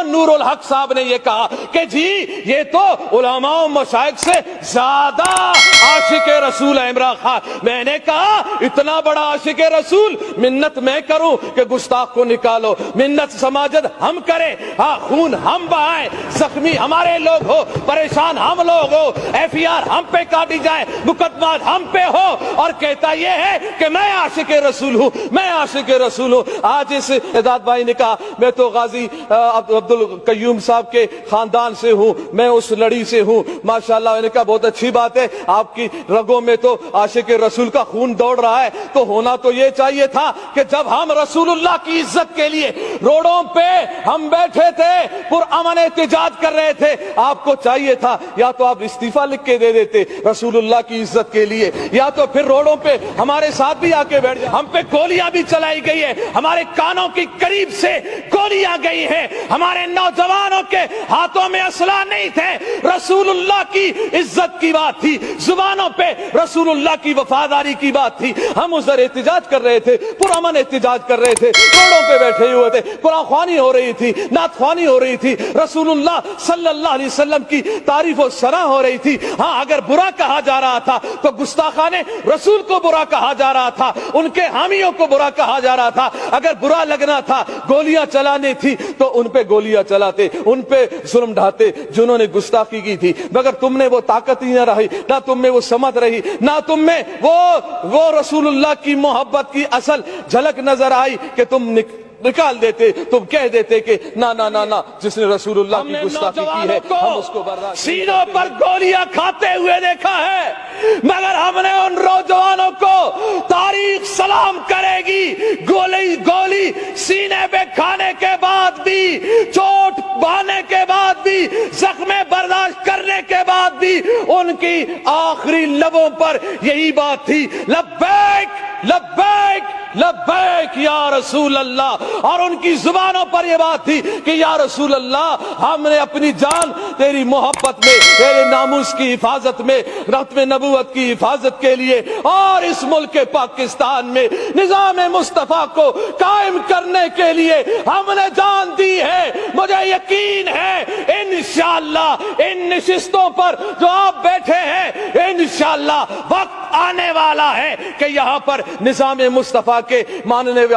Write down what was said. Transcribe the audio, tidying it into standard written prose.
نور الحق صاحب نے یہ کہا کہ جی یہ تو علماء و مشائخ سے زیادہ عاشق رسول ہے عمران خان۔ میں نے کہا اتنا بڑا عاشق رسول منت میں کروں کہ گستاخ کو نکالو، منت سماجت ہم کریں، ہاں خون ہم بہائیں، زخمی ہمارے لوگ ہو، پریشان ہم لوگ ہو، FIR ہم پہ کاٹی جائے، مقدمات ہم پہ ہو، اور کہتا یہ ہے کہ میں عاشق رسول ہوں، میں عاشق رسول ہوں۔ آج اس اعداد بھائی نے کہا میں تو غازی عبد القیوم صاحب کے خاندان سے ہوں، میں اس لڑی سے ہوں، ماشاءاللہ۔ میں نے کہا بہت اچھی بات ہے، آپ کی رگوں میں تو عاشق رسول کا خون دوڑ رہا ہے، تو ہونا تو یہ چاہیے تھا کہ جب ہم رسول اللہ کی عزت کے لیے روڈوں پہ ہم بیٹھے تھے، پرامن احتجاج کر رہے تھے، آپ کو چاہیے تھا یا تو آپ استعفیٰ لکھ کے دے دیتے رسول اللہ کی عزت کے لیے، یا تو پھر روڈوں پہ ہمارے ساتھ بھی آ کے بیٹھ جائے۔ ہم پہ گولیاں بھی چلائی گئی ہے، ہمارے کانوں کی قریب سے گولیاں گئی ہیں، ہمارے نوجوانوں کے ہاتھوں میں اسلحہ نہیں تھے، رسول اللہ کی عزت کی بات تھی، زبانوں پہ رسول اللہ کی وفاداری کی بات تھی۔ ہم ادھر احتجاج کر رہے تھے، پرامن احتجاج کر رہے تھے، روڈوں پہ بیٹھے ہوئے تھے، قرآن خوانی ہو رہی تھی، نعت خوانی ہو رہی تھی، رسول اللہ صلی اللہ علیہ وسلم کی تعریف و ثنا ہو رہی تھی۔ ہاں اگر برا کہا جا رہا تھا تو گستاخان رسول کو برا کہا جا رہا تھا، ان کے حامیوں کو برا کہا جا رہا تھا۔ اگر برا لگنا تھا، گولیاں چلانے تھی تو ان پہ گولیاں چلاتے، ان پہ ظلم ڈھاتے جنہوں نے گستاخی کی تھی، مگر تم نے وہ طاقت ہی نہ رہی، نہ تم میں وہ سمت رہی، نہ تم میں وہ رسول اللہ کی محبت کی اصل جھلک نظر آئی کہ تم نکال دیتے، تم کہہ دیتے کہ نا نا نا نا، جس نے رسول اللہ کی گستاخی کی ہے ہم اس کو برداشت۔ سینوں پر گولیاں کھاتے ہوئے دیکھا ہے، مگر ہم نے ان نوجوانوں کو تاریخ سلام کرے گی، گولی سینے پہ کھانے کے بعد بھی، چوٹ بہانے کے بعد بھی، زخم برداشت کرنے کے بعد بھی ان کی آخری لبوں پر یہی بات تھی، لبیک لبیک لبیک یا رسول اللہ، اور ان کی زبانوں پر یہ بات تھی کہ یا رسول اللہ ہم نے اپنی جان تیری محبت میں، تیرے ناموس کی حفاظت میں، ختم نبوت کی حفاظت کے لیے اور اس ملک پاکستان میں نظام مصطفیٰ کو قائم کرنے کے لیے ہم نے جان دی ہے۔ مجھے یقین ہے انشاءاللہ ان نشستوں پر جو آپ بیٹھے ہیں، انشاءاللہ وقت آنے والا ہے کہ یہاں پر نظام مصطفیٰ کے ماننے والے